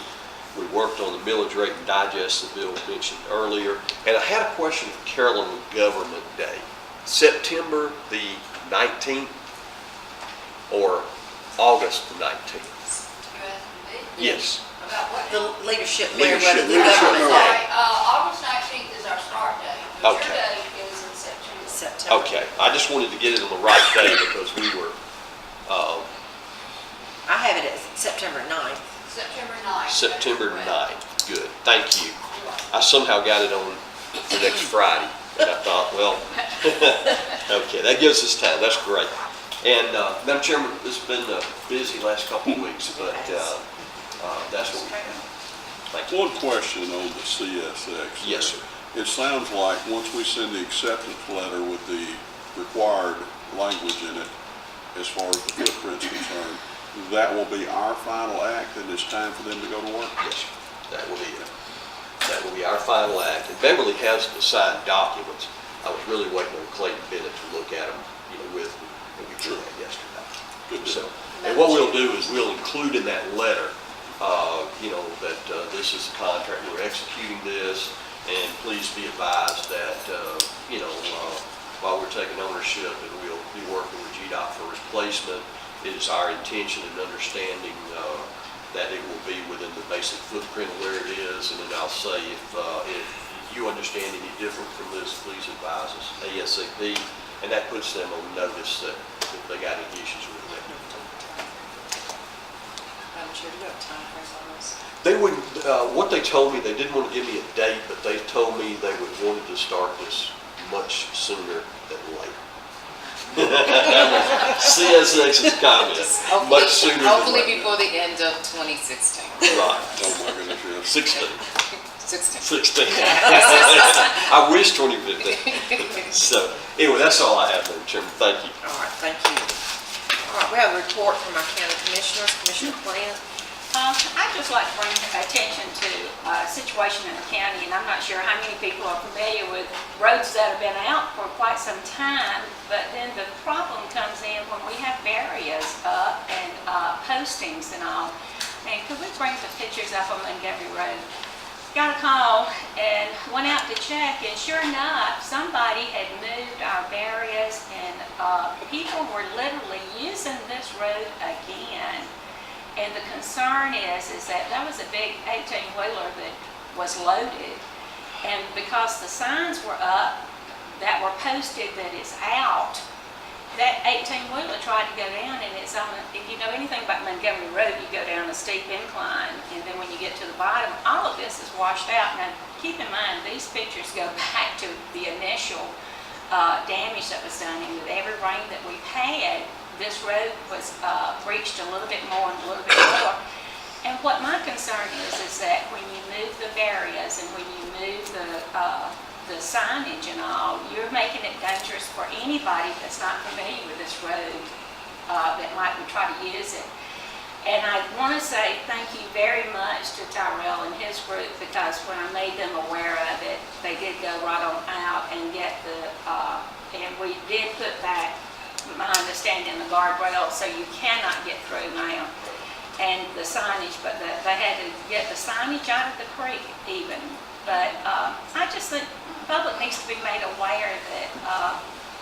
We worked on the millage rate and digest that Bill mentioned earlier. And I had a question for Carolyn on Government Day. September the 19th or August the 19th? Yes.
About what?
The leadership
Leadership,
Meriwether, the
leadership
government
Meriwether.
day.
August 19th is our start date. The
Okay.
due date is in September.
September.
Okay, I just wanted to get it on the right day because we were,
I have it as September 9th.
September 9th.
September 9th. Good, thank you. I somehow got it on the next Friday, and I thought, well, okay, that gives us time, that's great. And, Madam Chairman, it's been a busy last couple of weeks, but that's what we have. Thank you.
One question on the CSX.
Yes, sir.
It sounds like once we send the acceptance letter with the required language in it, as far as the footprint's concerned, that will be our final act and it's time for them to go to work?
Yes, sir. That will be it. That will be our final act. And Beverly has the signed documents. I was really waiting on Clayton Bennett to look at them, you know, with me, and we did that yesterday.
Good
So,
deal.
and what we'll do is we'll include in that letter, you know, that this is a contract, we're executing this, and please be advised that, you know, while we're taking ownership and we'll be working with GDOT for replacement, it is our intention and understanding that it will be within the basic footprint of where it is. And then I'll say, if you understand any different from this, please advise us ASAP. And that puts them on notice that if they got any issues with it.
Madam Chair, do you have a time frame on this?
They would, what they told me, they didn't want to give me a date, but they told me they would wanted to start this much sooner than later. CSX's comments, much sooner than
Hopefully
later.
before the end of 2016.
Oh
Right,
my goodness, yes.
16.
16.
16. I wish 2015. So, anyway, that's all I have, Madam Chairman. Thank you.
All right, thank you. All right, we have a report from our county commissioners, Commissioner Plant.
I'd just like to bring attention to a situation in the county, and I'm not sure how many people are familiar with roads that have been out for quite some time, but then the problem comes in when we have barriers up and postings and all. And could we bring the pictures up on Montgomery Road? Got a call and went out to check, and sure enough, somebody had moved our barriers, and people were literally using this road again. And the concern is that was a big 18-wheeler that was loaded. And because the signs were up that were posted that it's out, that 18-wheeler tried to go down, and it's on, if you know anything about Montgomery Road, you go down a steep incline, and then when you get to the bottom, all of this is washed out. Now, keep in mind, these pictures go back to the initial damage that was done, and with every rain that we've had, this road was breached a little bit more and a little bit more. And what my concern is that when you move the barriers and when you move the signage and all, you're making it dangerous for anybody that's not familiar with this road that might try to use it. And I want to say thank you very much to Tyrell and his group, because when I made them aware of it, they did go right on out and get and we did put back, my understanding, the guardrail, so you cannot get through now. And the signage, but they had to get the signage out of the creek even. But I just think the public needs to be made aware that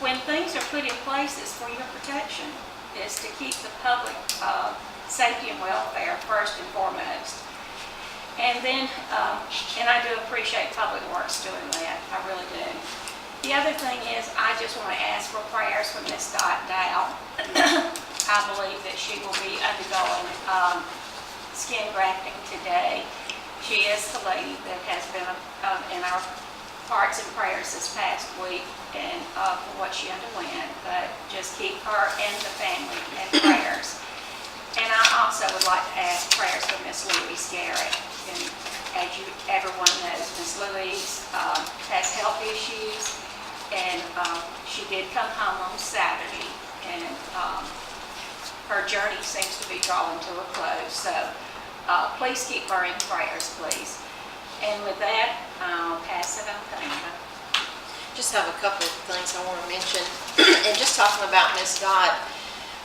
when things are put in place, it's for your protection. It's to keep the public safety and welfare first and foremost. And then, and I do appreciate Public Works doing that, I really do. The other thing is, I just want to ask for prayers for Miss Dot Dow. I believe that she will be undergoing skin grafting today. She is the lady that has been in our hearts and prayers this past week and for what she underwent, but just keep her and the family in prayers. And I also would like to ask prayers for Miss Louise Garrett. And as everyone knows, Miss Louise has health issues, and she did come home on Saturday, and her journey seems to be drawing to a close. So please keep her in prayers, please. And with that, I'll pass it on to Amber.
Just have a couple of things I want to mention. And just talking about Miss Dot,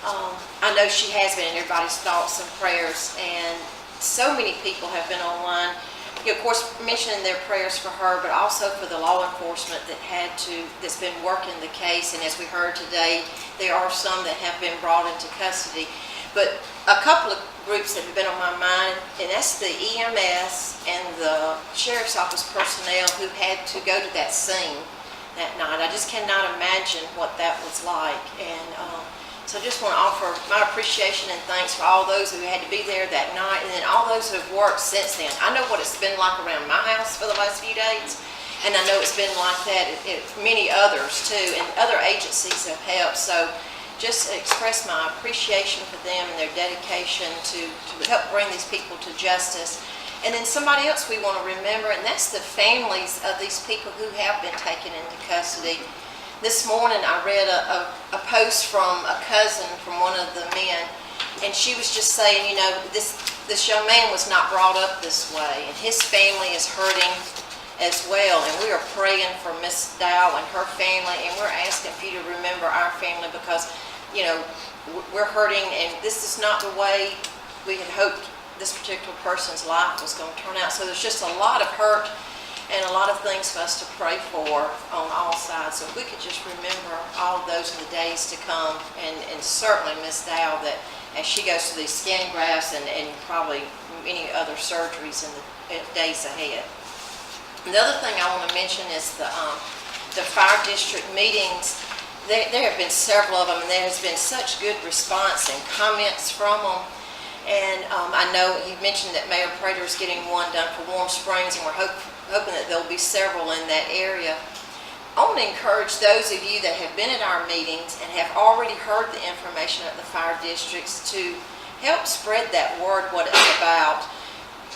I know she has been in everybody's thoughts and prayers, and so many people have been online, of course, mentioning their prayers for her, but also for the law enforcement that's been working the case. And as we heard today, there are some that have been brought into custody. But a couple of groups that have been on my mind, and that's the EMS and the Sheriff's Office personnel who had to go to that scene that night. I just cannot imagine what that was like. And so I just want to offer my appreciation and thanks for all those who had to be there that night, and then all those who have worked since then. I know what it's been like around my house for the last few days, and I know it's been like that at many others too, and other agencies have helped. So just express my appreciation for them and their dedication to help bring these people to justice. And then somebody else we want to remember, and that's the families of these people who have been taken into custody. This morning I read a post from a cousin from one of the men, and she was just saying, you know, this young man was not brought up this way, and his family is hurting as well. And we are praying for Miss Dow and her family, and we're asking for you to remember our family, because, you know, we're hurting, and this is not the way we had hoped this particular person's life was going to turn out. So there's just a lot of hurt and a lot of things for us to pray for on all sides. So if we could just remember all of those in the days to come, and certainly Miss Dow, that as she goes through these skin grafts and probably many other surgeries in the days ahead. And the other thing I want to mention is the fire district meetings. There have been several of them, and there has been such good response and comments from them. And I know you mentioned that Mayor Prater is getting one done for Warm Springs, and we're hoping that there'll be several in that area. I want to encourage those of you that have been at our meetings and have already heard the information at the fire districts to help spread that word, what it's about.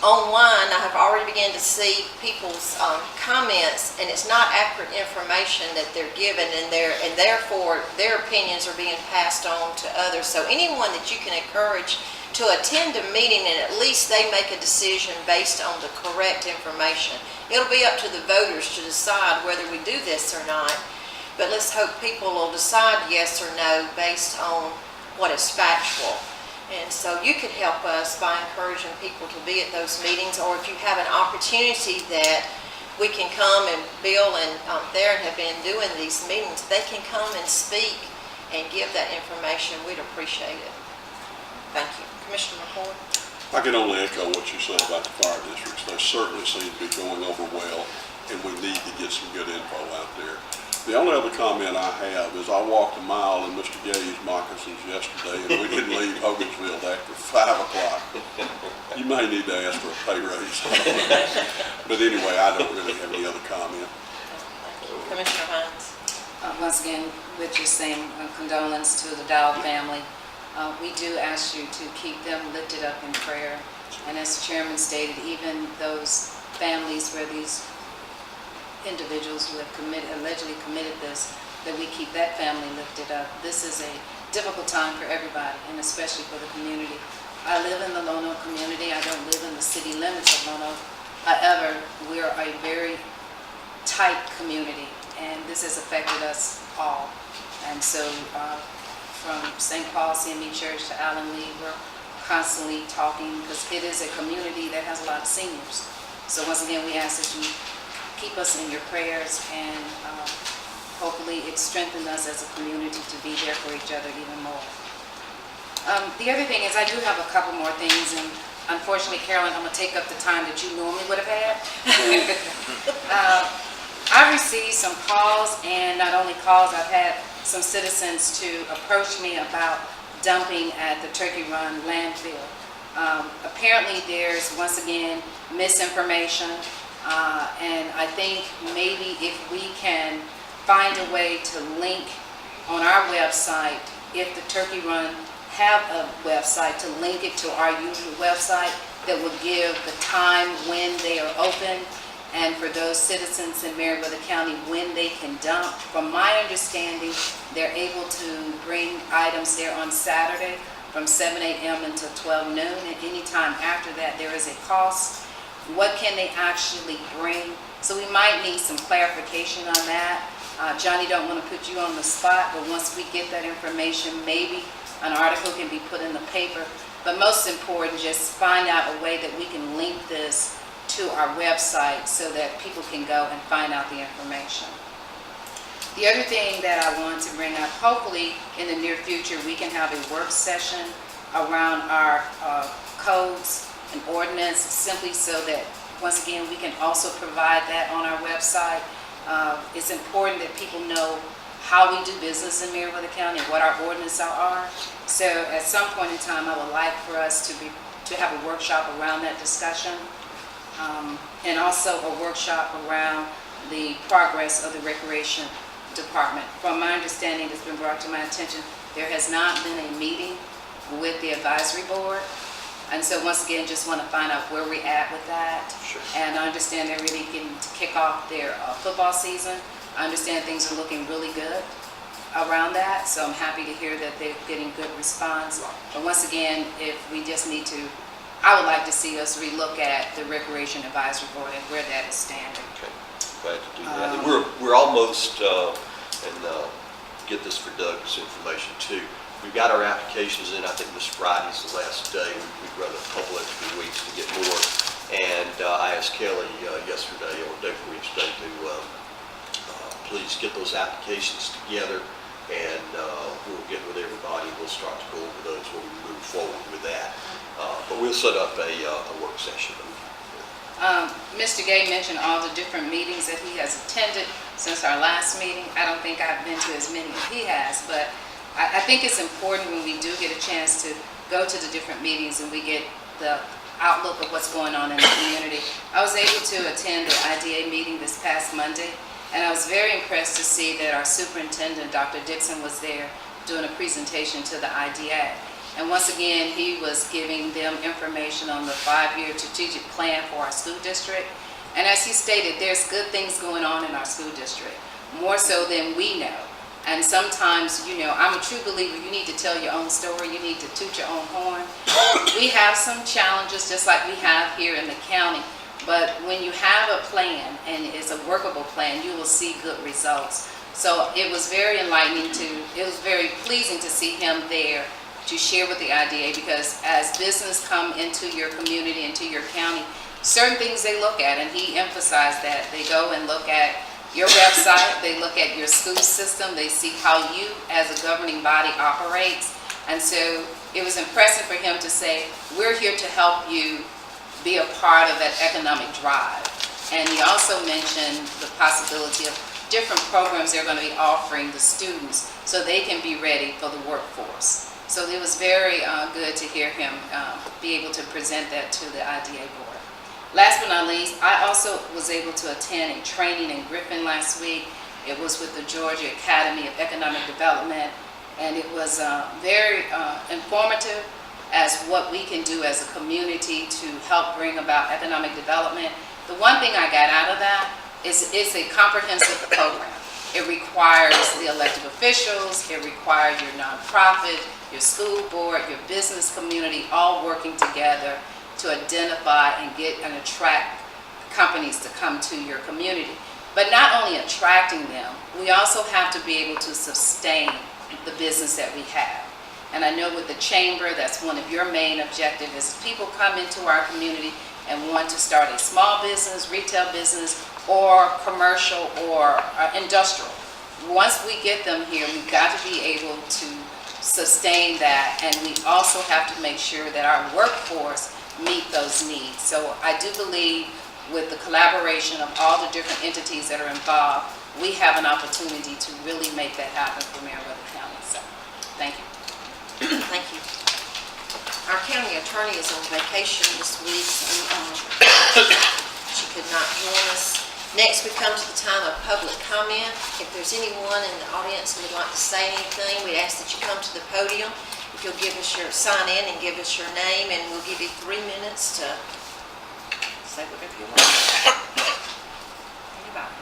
Online, I have already begun to see people's comments, and it's not accurate information that they're given, and therefore their opinions are being passed on to others. So anyone that you can encourage to attend a meeting, and at least they make a decision based on the correct information. It'll be up to the voters to decide whether we do this or not, but let's hope people will decide yes or no based on what is factual. And so you could help us by encouraging people to be at those meetings, or if you have an opportunity that we can come, and Bill and Theron have been doing these meetings, they can come and speak and give that information. We'd appreciate it. Thank you. Commissioner McCoy?
I can only echo what you said about the fire districts. They certainly seem to be going over well, and we need to get some good info out there. The only other comment I have is I walked a mile in Mr. Gay's moccasins yesterday, and we didn't leave Hogansville after 5 o'clock. You may need to ask for a pay raise. But anyway, I don't really have any other comment.
Commissioner Hines?
Once again, with just saying condolence to the Dow family, we do ask you to keep them lifted up in prayer. And as the chairman stated, even those families where these individuals who have allegedly committed this, that we keep that family lifted up. This is a difficult time for everybody, and especially for the community. I live in the Lono community. I don't live in the city limits of Lono. However, we are a very tight community, and this has affected us all. And so from St. Paul CME Church to Allen Lee, we're constantly talking because it is a community that has a lot of seniors. So once again, we ask that you keep us in your prayers, and hopefully it strengthens us as a community to be there for each other even more. The other thing is I do have a couple more things, and unfortunately, Carolyn, I'm going to take up the time that you normally would have had. I received some calls, and not only calls, I've had some citizens to approach me about dumping at the Turkey Run landfill. Apparently, there's, once again, misinformation, and I think maybe if we can find a way to link on our website, if the Turkey Run have a website, to link it to our usual website that would give the time when they are open, and for those citizens in Meriwether County when they can dump. From my understanding, they're able to bring items there on Saturday from 7 a.m. until 12 noon, and any time after that there is a cost. What can they actually bring? So we might need some clarification on that. Johnny, don't want to put you on the spot, but once we get that information, maybe an article can be put in the paper. But most important, just find out a way that we can link this to our website so that people can go and find out the information. The other thing that I want to bring up, hopefully in the near future, we can have a work session around our codes and ordinance, simply so that, once again, we can also provide that on our website. It's important that people know how we do business in Meriwether County and what our ordinances are. So at some point in time, I would like for us to have a workshop around that discussion, and also a workshop around the progress of the Recreation Department. From my understanding, it's been brought to my attention, there has not been a meeting with the advisory board. And so once again, just want to find out where we're at with that.
Sure. And
I understand they're really getting to kick off their football season. I understand things are looking really good around that, so I'm happy to hear that they're getting good response. But once again, if we just need to, I would like to see us relook at the Recreation Advisory Board and where that is standing.
Okay, glad to do that. And we're almost, and get this for Doug's information too. We've got our applications in. I think this Friday's the last day. We'd rather couple extra weeks to get more. And I asked Kelly yesterday, or day before yesterday, to please get those applications together, and we'll get with everybody. We'll start to go over those when we move forward with that. But we'll set up a work session.
Mr. Gay mentioned all the different meetings that he has attended since our last meeting. I don't think I've been to as many as he has, but I think it's important when we do get a chance to go to the different meetings and we get the outlook of what's going on in the community. I was able to attend the IDA meeting this past Monday, and I was very impressed to see that our superintendent, Dr. Dixon, was there doing a presentation to the IDA. And once again, he was giving them information on the 5-year strategic plan for our school district. And as he stated, there's good things going on in our school district, more so than we know. And sometimes, you know, I'm a true believer, you need to tell your own story, you need to toot your own horn. We have some challenges just like we have here in the county, but when you have a plan and it's a workable plan, you will see good results. So it was very enlightening it was very pleasing to see him there to share with the IDA, because as business come into your community, into your county, certain things they look at, and he emphasized that. They go and look at your website, they look at your school system, they see how you as a governing body operates. And so it was impressive for him to say, we're here to help you be a part of that economic drive. And he also mentioned the possibility of different programs they're going to be offering the students so they can be ready for the workforce. So it was very good to hear him be able to present that to the IDA board. Last but not least, I also was able to attend a training in Griffin last week, It was with the Georgia Academy of Economic Development, and it was very informative as what we can do as a community to help bring about economic development. The one thing I got out of that is a comprehensive program. It requires the elected officials, it requires your nonprofit, your school board, your business community, all working together to identify and get and attract companies to come to your community. But not only attracting them, we also have to be able to sustain the business that we have. And I know with the chamber, that's one of your main objectives, is people come into our community and want to start a small business, retail business, or commercial or industrial. Once we get them here, we've got to be able to sustain that, and we also have to make sure that our workforce meet those needs. So I do believe with the collaboration of all the different entities that are involved, we have an opportunity to really make that happen for Meriwether County. So, thank you.
Thank you. Our county attorney is on vacation this week, so she could not join us. Next, we come to the time of public comment. If there's anyone in the audience who would like to say anything, we ask that you come to the podium. If you'll give us your, sign in and give us your name, and we'll give you 3 minutes to say whatever you want. Anybody?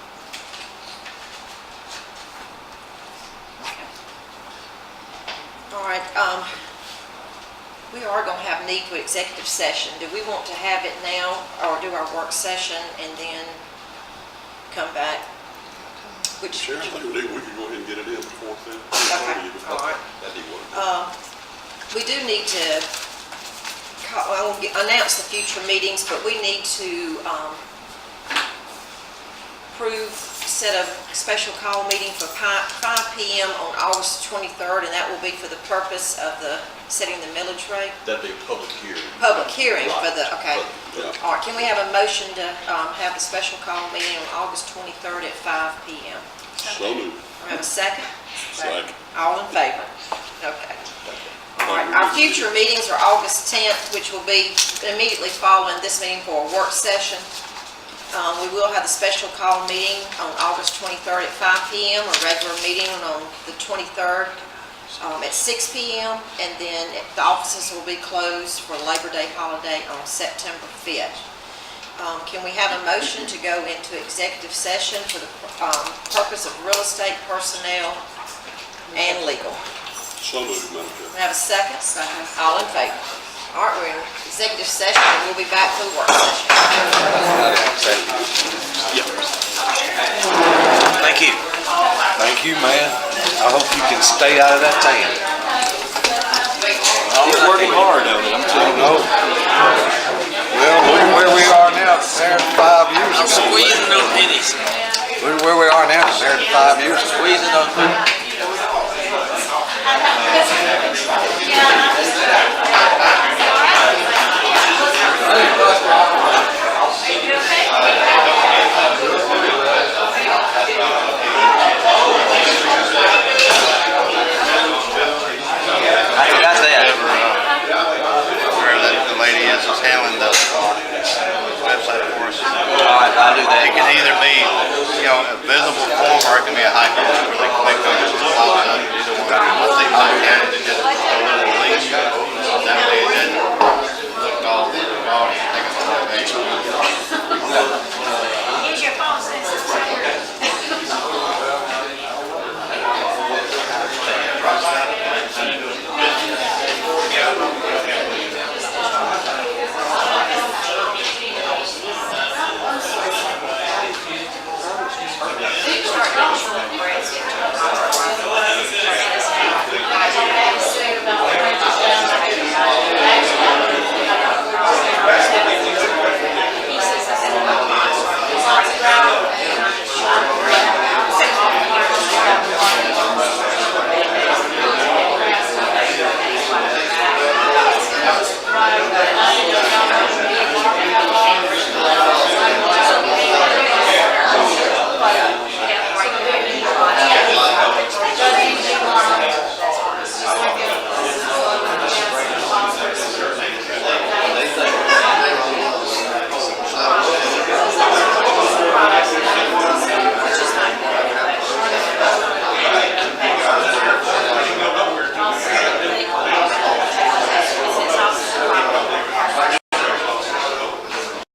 Okay. All right, we are going to have need for executive session. Do we want to have it now, or do our work session and then come back?
Chair, I think we could go ahead and get it in before then.
Okay, all right.
That'd be wonderful.
We do need to I will announce the future meetings, but we need to approve, set a special call meeting for 5 p.m. on August 23rd, and that will be for the purpose of setting the millage rate.
That'd be a public hearing.
Public hearing for the, okay.
Yeah.
All right, can we have a motion to have a special call meeting on August 23rd at 5 p.m.?
So moved.
We have a second?
Second.
All in favor? Okay. All right, our future meetings are August 10th, which will be immediately following this meeting for a work session. We will have a special call meeting on August 23rd at 5 p.m., a regular meeting on the 23rd at 6 p.m., and then the offices will be closed for Labor Day holiday on September 5th. Can we have a motion to go into executive session for the purpose of real estate, personnel, and legal?
So moved, Madam Chair.
We have a second? Second. All in favor? All right, we're in executive session, and we'll be back for the work session.
Thank you. Thank you, man. I hope you can stay out of that tan. He's working hard on it, I'm telling you. Well, look where we are now compared to 5 years ago.
I'm squeezing those pennies.
Look where we are now compared to 5 years ago.
Squeezing those pennies.
Is handling the website for us.
All right, I'll do that.
It can either be, a visible form or it can be a hyperlink.